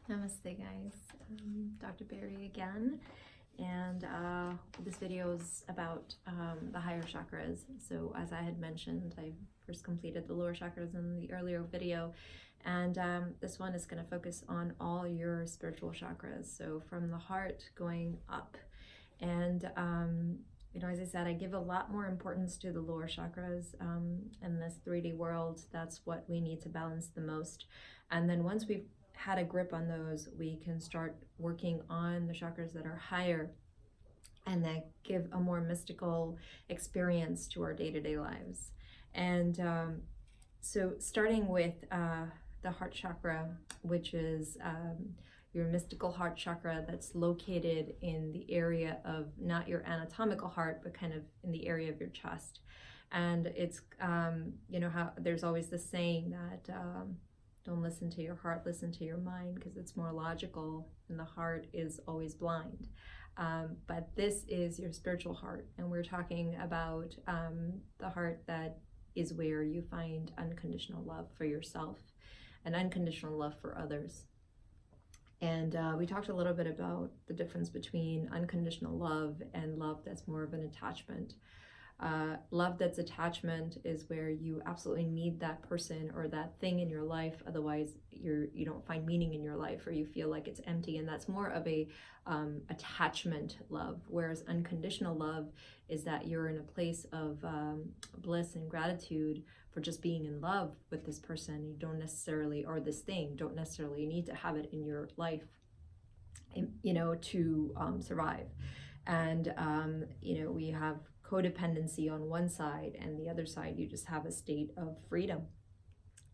Namaste guys, Dr. Barry again, and this video is about the higher chakras. So as I had mentioned, I first completed the lower chakras in the earlier video, and this one is going to focus on all your spiritual chakras, so from the heart going up. And as I said, I give a lot more importance to the lower chakras in this 3D world. That's what we need to balance the most. And then once we've had a grip on those, we can start working on the chakras that are higher and that give a more mystical experience to our day-to-day lives. And so starting with the heart chakra, which is your mystical heart chakra that's located in the area of not your anatomical heart, but kind of in the area of your chest. And it's, how there's always this saying that don't listen to your heart, listen to your mind, because it's more logical and the heart is always blind. But this is your spiritual heart, and we're talking about the heart that is where you find unconditional love for yourself and unconditional love for others. And we talked a little bit about the difference between unconditional love and love that's more of an attachment. Love that's attachment is where you absolutely need that person or that thing in your life, otherwise you don't find meaning in your life, or you feel like it's empty, and that's more of a attachment love. Whereas unconditional love is that you're in a place of bliss and gratitude for just being in love with this person. You don't necessarily, or this thing, don't necessarily need to have it in your life, to survive. And we have codependency on one side, and the other side you just have a state of freedom.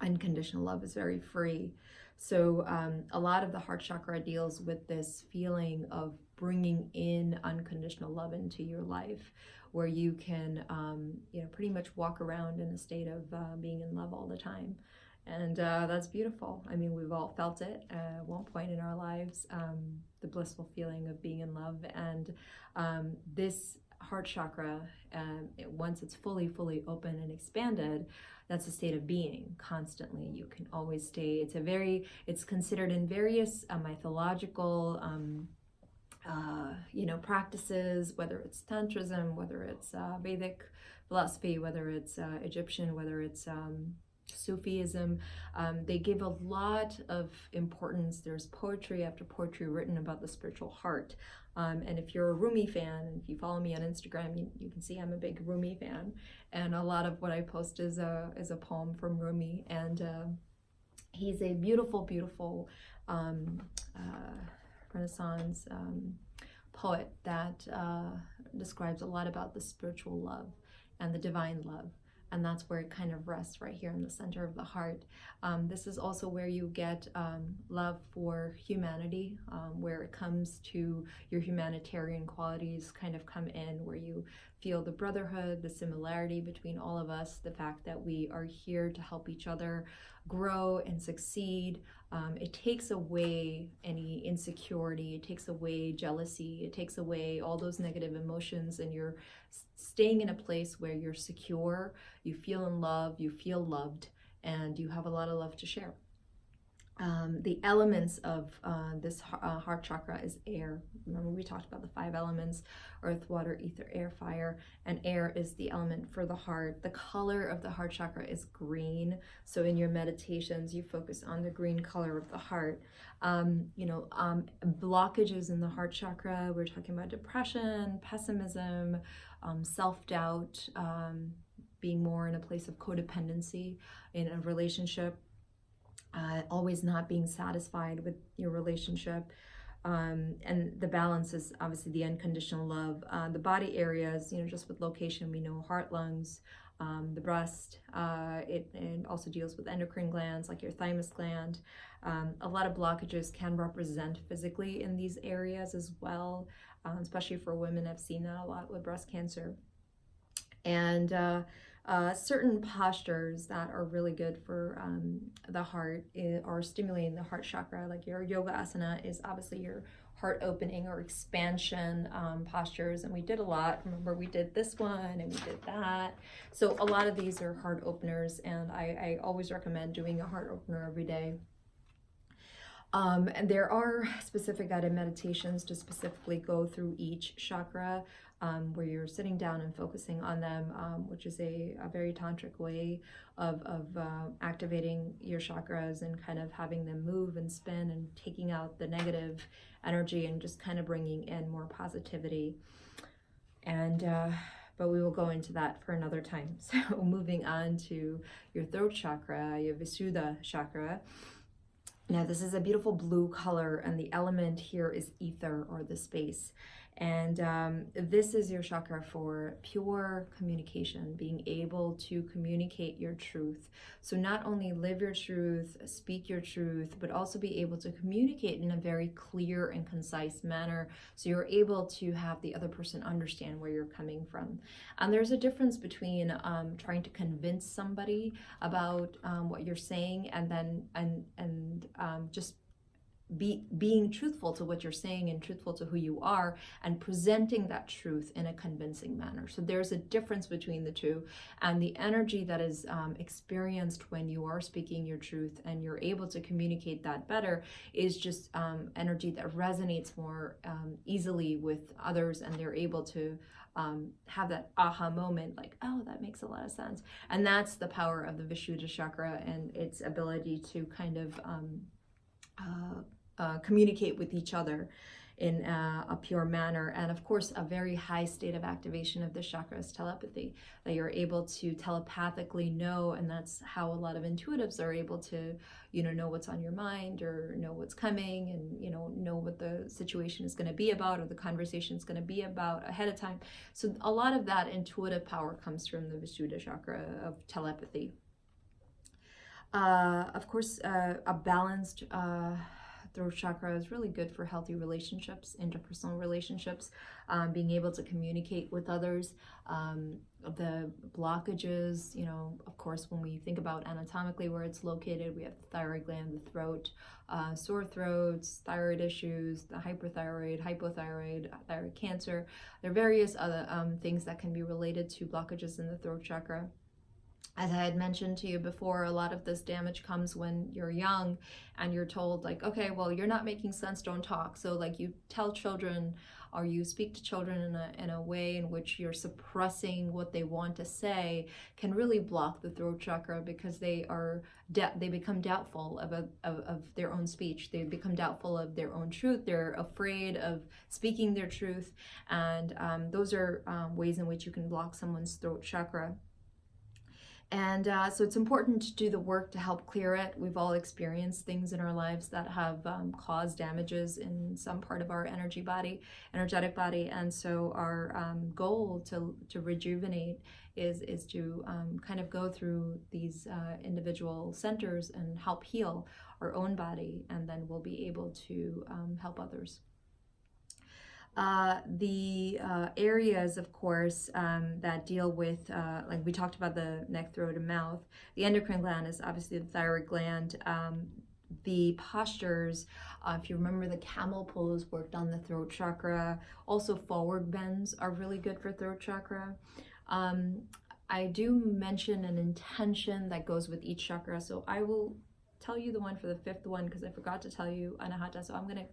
Unconditional love is very free. So a lot of the heart chakra deals with this feeling of bringing in unconditional love into your life, where you can pretty much walk around in a state of being in love all the time. And that's beautiful. I mean, we've all felt it at one point in our lives, the blissful feeling of being in love. And this heart chakra, once it's fully open and expanded, that's a state of being constantly. You can always stay. It's considered in various mythological practices, whether it's Tantrism, whether it's Vedic philosophy, whether it's Egyptian, whether it's Sufism. They give a lot of importance. There's poetry after poetry written about the spiritual heart. And if you're a Rumi fan, and if you follow me on Instagram, you can see I'm a big Rumi fan. And a lot of what I post is a poem from Rumi. And he's a beautiful Renaissance poet that describes a lot about the spiritual love and the divine love. And that's where it kind of rests, right here in the center of the heart. This is also where you get love for humanity, where it comes to your humanitarian qualities kind of come in, where you feel the brotherhood, the similarity between all of us, the fact that we are here to help each other grow and succeed. It takes away any insecurity, it takes away jealousy, it takes away all those negative emotions, and you're staying in a place where you're secure, you feel in love, you feel loved, and you have a lot of love to share. The elements of this heart chakra is air. Remember, we talked about the 5 elements: earth, water, ether, air, fire, and air is the element for the heart. The color of the heart chakra is green. So in your meditations, you focus on the green color of the heart. Blockages in the heart chakra, we're talking about depression, pessimism, self-doubt, being more in a place of codependency in a relationship, always not being satisfied with your relationship. And the balance is obviously the unconditional love. The body areas, just with location, we know heart, lungs, the breast. It also deals with endocrine glands like your thymus gland. A lot of blockages can represent physically in these areas as well, especially for women. I've seen that a lot with breast cancer. And certain postures that are really good for the heart are stimulating the heart chakra. Like your yoga asana is obviously your heart opening or expansion postures, and we did a lot. Remember, we did this one and we did that. So a lot of these are heart openers, and I always recommend doing a heart opener every day. And there are specific guided meditations to specifically go through each chakra, where you're sitting down and focusing on them, which is a very tantric way of activating your chakras and kind of having them move and spin and taking out the negative energy and just kind of bringing in more positivity. And but we will go into that for another time. So moving on to your throat chakra, your Visuddha chakra. Now this is a beautiful blue color, and the element here is ether, or the space. And this is your chakra for pure communication, being able to communicate your truth. So not only live your truth, speak your truth, but also be able to communicate in a very clear and concise manner, so you're able to have the other person understand where you're coming from. And there's a difference between trying to convince somebody about what you're saying, and then just being truthful to what you're saying and truthful to who you are, and presenting that truth in a convincing manner. So there's a difference between the two, and the energy that is experienced when you are speaking your truth and you're able to communicate that better is just energy that resonates more easily with others, and they're able to have that aha moment, like, oh, that makes a lot of sense. And that's the power of the Vishuddha chakra and its ability to kind of communicate with each other in a pure manner. And of course, a very high state of activation of the chakra is telepathy, that you're able to telepathically know. And that's how a lot of intuitives are able to, know what's on your mind, or know what's coming, and, know what the situation is going to be about, or the conversation is going to be about ahead of time. So a lot of that intuitive power comes from the Visuddha chakra of telepathy. Of course, a balanced throat chakra is really good for healthy relationships, interpersonal relationships, being able to communicate with others. The blockages, of course, when we think about anatomically where it's located, we have the thyroid gland, the throat, sore throats, thyroid issues, the hyperthyroid, hypothyroid, thyroid cancer. There are various other things that can be related to blockages in the throat chakra. As I had mentioned to you before, a lot of this damage comes when you're young and you're told, like, okay, well, you're not making sense, don't talk. So like you tell children, or you speak to children in a way in which you're suppressing what they want to say, can really block the throat chakra, because they become doubtful of their own speech. They become doubtful of their own truth. They're afraid of speaking their truth. And those are ways in which you can block someone's throat chakra. And so it's important to do the work to help clear it. We've all experienced things in our lives that have caused damages in some part of our energetic body. And so our goal to rejuvenate is to kind of go through these individual centers and help heal our own body, and then we'll be able to help others. The areas, of course, that deal with, like we talked about, the neck, throat, and mouth. The endocrine gland is obviously the thyroid gland. The postures, if you remember, the camel pose worked on the throat chakra. Also, forward bends are really good for throat chakra. I do mention an intention that goes with each chakra, so I will tell you the one for the fifth one, because I forgot to tell you Anahata, so I'm going to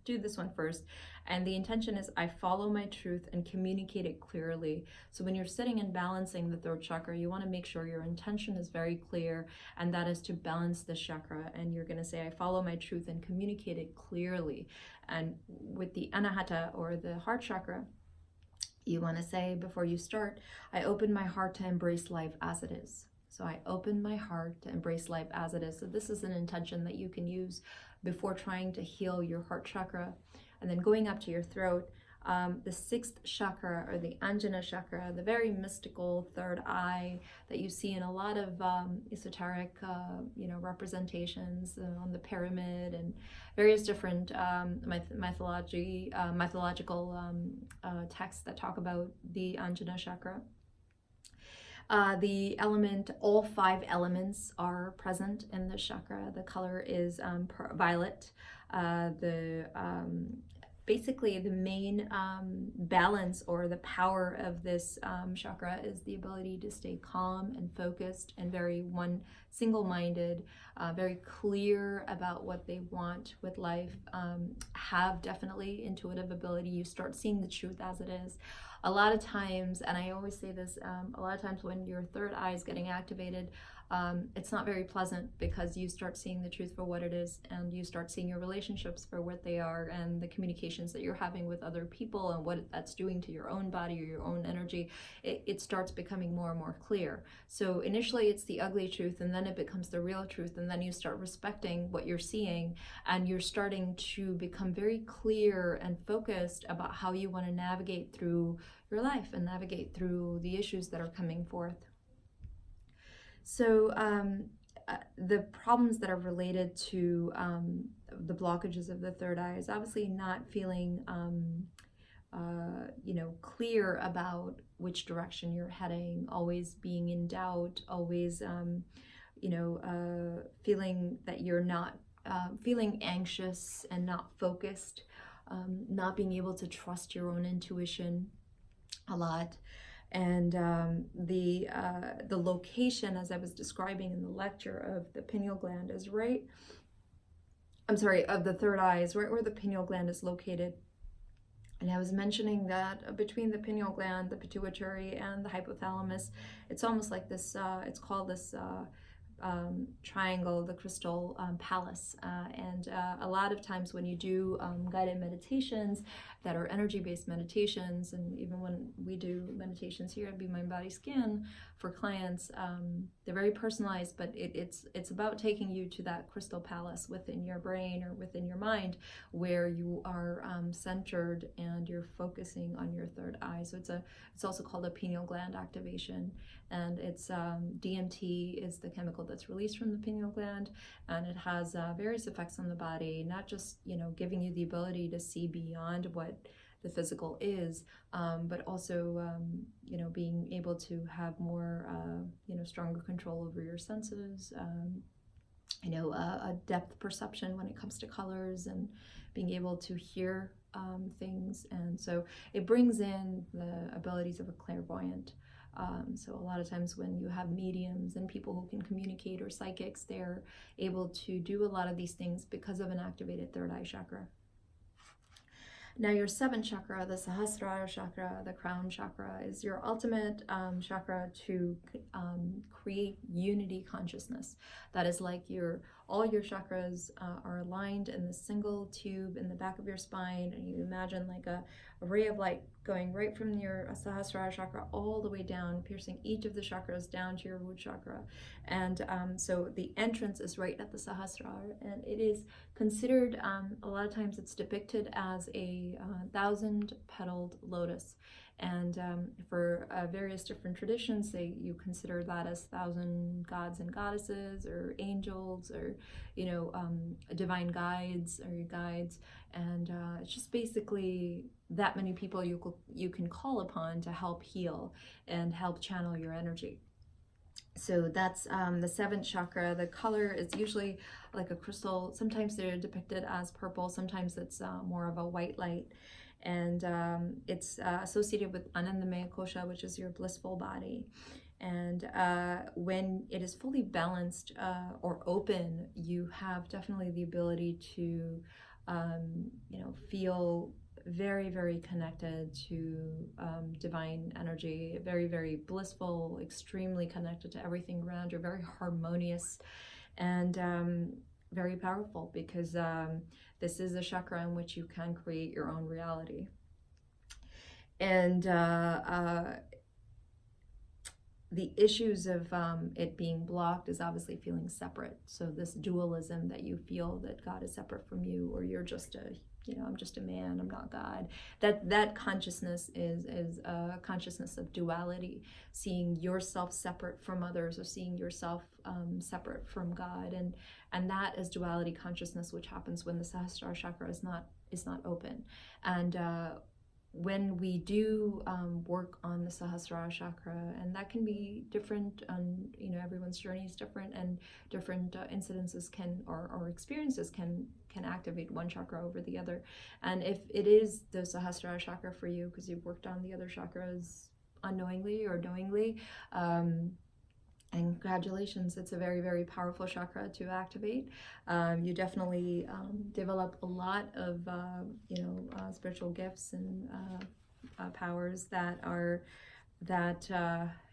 do this one first. And the intention is, I follow my truth and communicate it clearly. So when you're sitting and balancing the throat chakra, you want to make sure your intention is very clear, and that is to balance the chakra. And you're going to say, I follow my truth and communicate it clearly. And with the Anahata, or the heart chakra, you want to say before you start, I open my heart to embrace life as it is. So I open my heart to embrace life as it is. So this is an intention that you can use before trying to heal your heart chakra. And then going up to your throat, the sixth chakra, or the Anjana chakra, the very mystical third eye that you see in a lot of esoteric, representations on the pyramid and various different mythological texts that talk about the Anjana chakra. The element, all 5 elements are present in the chakra. The color is violet. The basically the main balance or the power of this chakra is the ability to stay calm and focused and very single-minded, very clear about what they want with life, have definitely intuitive ability. You start seeing the truth as it is. A lot of times, and I always say this, a lot of times when your third eye is getting activated, it's not very pleasant, because you start seeing the truth for what it is, and you start seeing your relationships for what they are, and the communications that you're having with other people and what that's doing to your own body or your own energy. It starts becoming more and more clear. So initially it's the ugly truth, and then it becomes the real truth, and then you start respecting what you're seeing, and you're starting to become very clear and focused about how you want to navigate through your life and navigate through the issues that are coming forth. So the problems that are related to the blockages of the third eye is obviously not feeling clear about which direction you're heading, always being in doubt, always feeling that you're not feeling anxious and not focused, not being able to trust your own intuition a lot. And the location, as I was describing in the lecture, of the pineal gland is of the third eye is right where the pineal gland is located. And I was mentioning that between the pineal gland, the pituitary, and the hypothalamus, it's almost like this, it's called this triangle, the crystal palace. And a lot of times when you do guided meditations that are energy-based meditations, and even when we do meditations here at Be Mind Body Skin for clients, they're very personalized, but it's about taking you to that crystal palace within your brain or within your mind, where you are centered and you're focusing on your third eye. So it's also called a pineal gland activation, and it's DMT is the chemical that's released from the pineal gland, and it has various effects on the body, not just giving you the ability to see beyond what the physical is, but also being able to have more stronger control over your senses, a depth perception when it comes to colors, and being able to hear things. And so it brings in the abilities of a clairvoyant. So a lot of times when you have mediums and people who can communicate, or psychics, they're able to do a lot of these things because of an activated third eye chakra. Now your seventh chakra, the Sahasrara chakra, the crown chakra, is your ultimate chakra to create unity consciousness. That is like all your chakras are aligned in the single tube in the back of your spine, and you imagine like a ray of light going right from your Sahasrara chakra all the way down, piercing each of the chakras down to your root chakra. And so the entrance is right at the Sahasrara, and it is considered, a lot of times it's depicted as a 1,000-petaled lotus. And for various different traditions, you consider that as 1,000 gods and goddesses, or angels, or divine guides, or your guides. And it's just basically that many people you can call upon to help heal and help channel your energy. So that's the seventh chakra. The color is usually like a crystal. Sometimes they're depicted as purple, sometimes it's more of a white light. And it's associated with Anandamaya Kosha, which is your blissful body. And when it is fully balanced or open, you have definitely the ability to feel very, very connected to divine energy, very, very blissful, extremely connected to everything around you, very harmonious, and very powerful, because this is a chakra in which you can create your own reality. And the issues of it being blocked is obviously feeling separate. So this dualism that you feel that God is separate from you, or you're just I'm just a man, I'm not God. That consciousness is a consciousness of duality, seeing yourself separate from others, or seeing yourself separate from God, and that is duality consciousness, which happens when the Sahasrara chakra is not open. And when we do work on the Sahasrara chakra, and that can be different, you know, everyone's journey is different, and different incidences can or experiences can activate one chakra over the other. And if it is the Sahasrara chakra for you because you've worked on the other chakras unknowingly or knowingly, and congratulations, it's a very, very powerful chakra to activate. You definitely develop a lot of, you know, spiritual gifts and powers that are,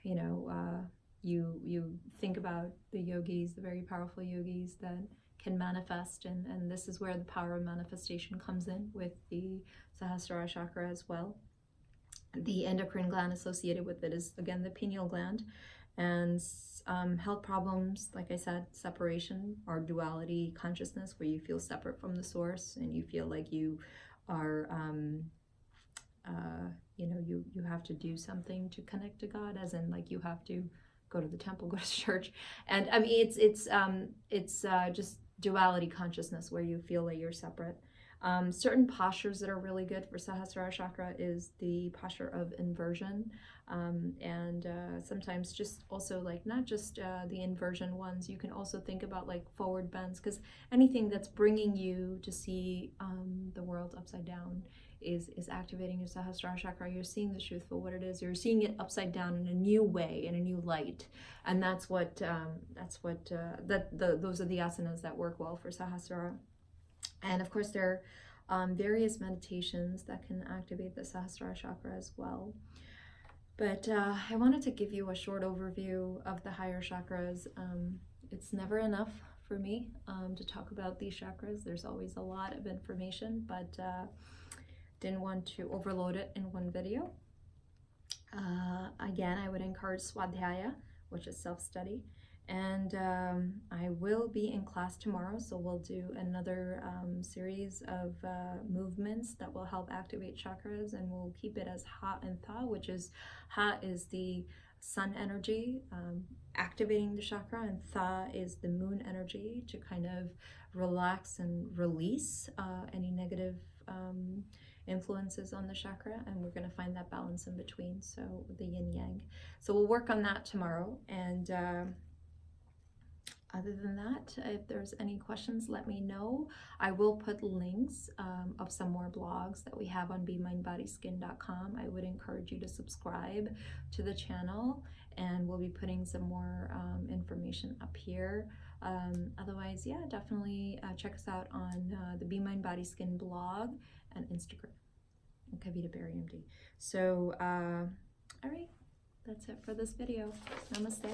you know, you think about the yogis, the very powerful yogis that can manifest, and this is where the power of manifestation comes in with the Sahasrara chakra as well. The endocrine gland associated with it is, again, the pineal gland. And health problems, like I said, separation or duality consciousness, where you feel separate from the source and you feel like you are, you know, you have to do something to connect to God, as in like you have to go to the temple, go to church. And I mean, it's just duality consciousness where you feel like you're separate. Certain postures that are really good for Sahasrara chakra is the posture of inversion, and sometimes just also like not just the inversion ones. You can also think about like forward bends, because anything that's bringing you to see the world upside down is activating your Sahasrara chakra. You're seeing the truth for what it is. You're seeing it upside down in a new way, in a new light, and those are the asanas that work well for Sahasrara. And of course, there are various meditations that can activate the Sahasrara chakra as well. But I wanted to give you a short overview of the higher chakras. It's never enough for me to talk about these chakras. There's always a lot of information, but didn't want to overload it in one video. Again, I would encourage Swadhyaya, which is self-study. And I will be in class tomorrow, so we'll do another series of movements that will help activate chakras, and we'll keep it as Ha and Tha, which is Ha is the sun energy activating the chakra, and Tha is the moon energy to kind of relax and release any negative influences on the chakra, and we're going to find that balance in between, so the yin yang. So we'll work on that tomorrow, and other than that, if there's any questions, let me know. I will put links of some more blogs that we have on BeMindBodySkin.com. I would encourage you to subscribe to the channel, and we'll be putting some more information up here. Otherwise, yeah, definitely check us out on the Be Mind Body Skin blog and Instagram, Kavita Berry MD. So, all right, that's it for this video. Namaste.